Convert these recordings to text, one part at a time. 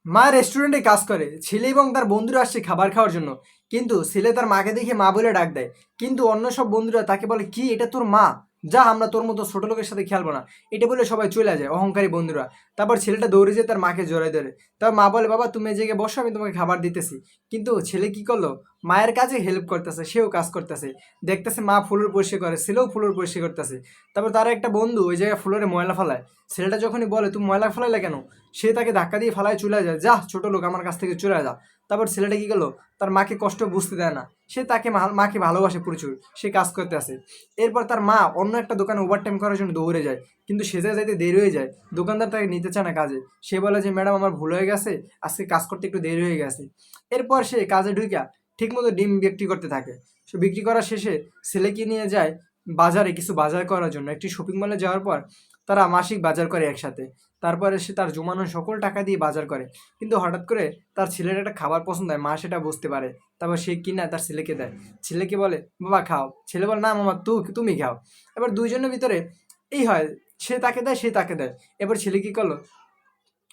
মা রেস্টুরেন্টে কাজ করে, ছেলে এবং তার বন্ধুরা আসছে খাবার খাওয়ার জন্য। কিন্তু ছেলে তার মাকে দেখে মা বলে ডাক দেয়। কিন্তু অন্য সব বন্ধুরা তাকে বলে, কি এটা তোর মা? যা, আমরা তোর মতো ছোট লোকের সাথে খেলবো না। এটা বলে সবাই চলে যায়, অহংকারী বন্ধুরা। তারপর ছেলেটা দৌড়ে যেয়ে তার মাকে জড়ায় ধরে। তারপর মা বলে, বাবা তুমি এই জায়গায় বসো, আমি তোমাকে খাবার দিতেছি। কিন্তু ছেলে কি করলো, মায়ের কাজে হেল্প করতেছে, সেও কাজ করতেছে। দেখতেছে মা ফুলের পরিষ্কার করে, ছেলেও ফুলের পরিষ্কার করতেছে। তারপর তার একটা বন্ধু ওই জায়গায় ফুলের ময়লা ফেলায়। ছেলেটা যখনই বলে, তুমি ময়লা ফেলাইলে কেন, সে তাকে ধাক্কা দিয়ে ফালায় চলে যায়, যা ছোট লোক, আমার কাছ থেকে চলে যা। তারপর ছেলেটা কি করলো, তার মাকে কষ্ট বুঝতে দেয় না। সে তাকে মাকে ভালোবাসে প্রচুর, সে কাজ করতে আসে। এরপর তার মা অন্য একটা দোকানে ওভারটাইম করার জন্য দৌড়ে যায়। কিন্তু সে যাইতে দেরি হয়ে যায়, দোকানদার তাকে নিতে চায় না কাজে। সে বলে যে, ম্যাডাম আমার ভুল হয়ে গেছে, আজকে কাজ করতে একটু দেরি হয়ে গেছে। এরপর সে কাজে ঢুইকা ঠিকমতো ডিম বিক্রি করতে থাকে। সে বিক্রি করার শেষে ছেলেকে নিয়ে যায় বাজারে কিছু বাজার করার জন্য। একটি শপিং মলে যাওয়ার পর তারা মাসিক বাজার করে একসাথে। তারপরে সে তার জমানো সকল টাকা দিয়ে বাজার করে। কিন্তু হঠাৎ করে তার ছেলের একটা খাবার পছন্দ হয়, মা সেটা বুঝতে পারে। তারপর সে কিনা তার ছেলেকে দেয়। ছেলেকে বলে, বাবা খাও। ছেলে বলে, না মামা তুমি খাও। এবার দুইজনের ভিতরে এই হয়, সে তাকে দেয়, সে তাকে দেয়। এবার ছেলে কি করলো,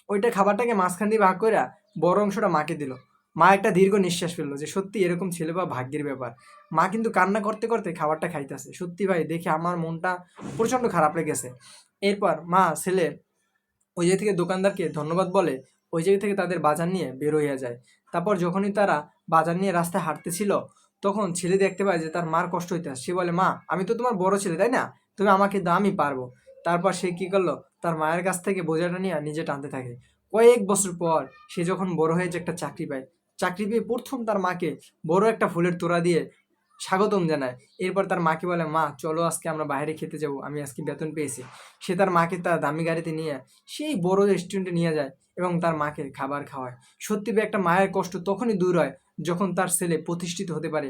ওইটা খাবারটাকে মাঝখান দিয়ে ভাগ করে বড় অংশটা মাকে দিল। মা একটা দীর্ঘ নিঃশ্বাস ফেললো, যে সত্যি এরকম ছেলে বা ভাগ্যের ব্যাপার। মা কিন্তু কান্না করতে করতে খাবারটা খাইতেছে। সত্যি ভাই, দেখে আমার মনটা প্রচণ্ড খারাপ লেগেছে। এরপর মা ছেলে ওই জায়গা থেকে দোকানদারকে ধন্যবাদ বলে ওই জায়গা থেকে তাদের বাজার নিয়ে বের হইয়া যায়। তারপর যখনই তারা বাজার নিয়ে রাস্তায় হাঁটতেছিল, তখন ছেলে দেখতে পায় যে তার মার কষ্ট হইতেছে। সে বলে, মা আমি তো তোমার বড় ছেলে, তাই না? তুমি আমাকে দাও, আমি পারবো। তারপর সে কি করলো, তার মায়ের কাছ থেকে বোঝাটা নিয়ে নিজে টানতে থাকে। কয়েক বছর পর সে যখন বড় হয়ে যে একটা চাকরি পায়, চাকরি পেয়ে প্রথম তার মাকে বড় একটা ফুলের তোড়া দিয়ে স্বাগতম জানায়। এরপর তার মাকে বলে, মা চলো আজকে আমরা বাইরে খেতে যাবো, আমি আজকে বেতন পেয়েছি। সে তার মাকে তার দামি গাড়িতে নিয়ে সেই বড় রেস্টুরেন্টে নিয়ে যায় এবং তার মাকে খাবার খাওয়ায়। সত্যি ভাই, একটা মায়ের কষ্ট তখনই দূর হয় যখন তার ছেলে প্রতিষ্ঠিত হতে পারে।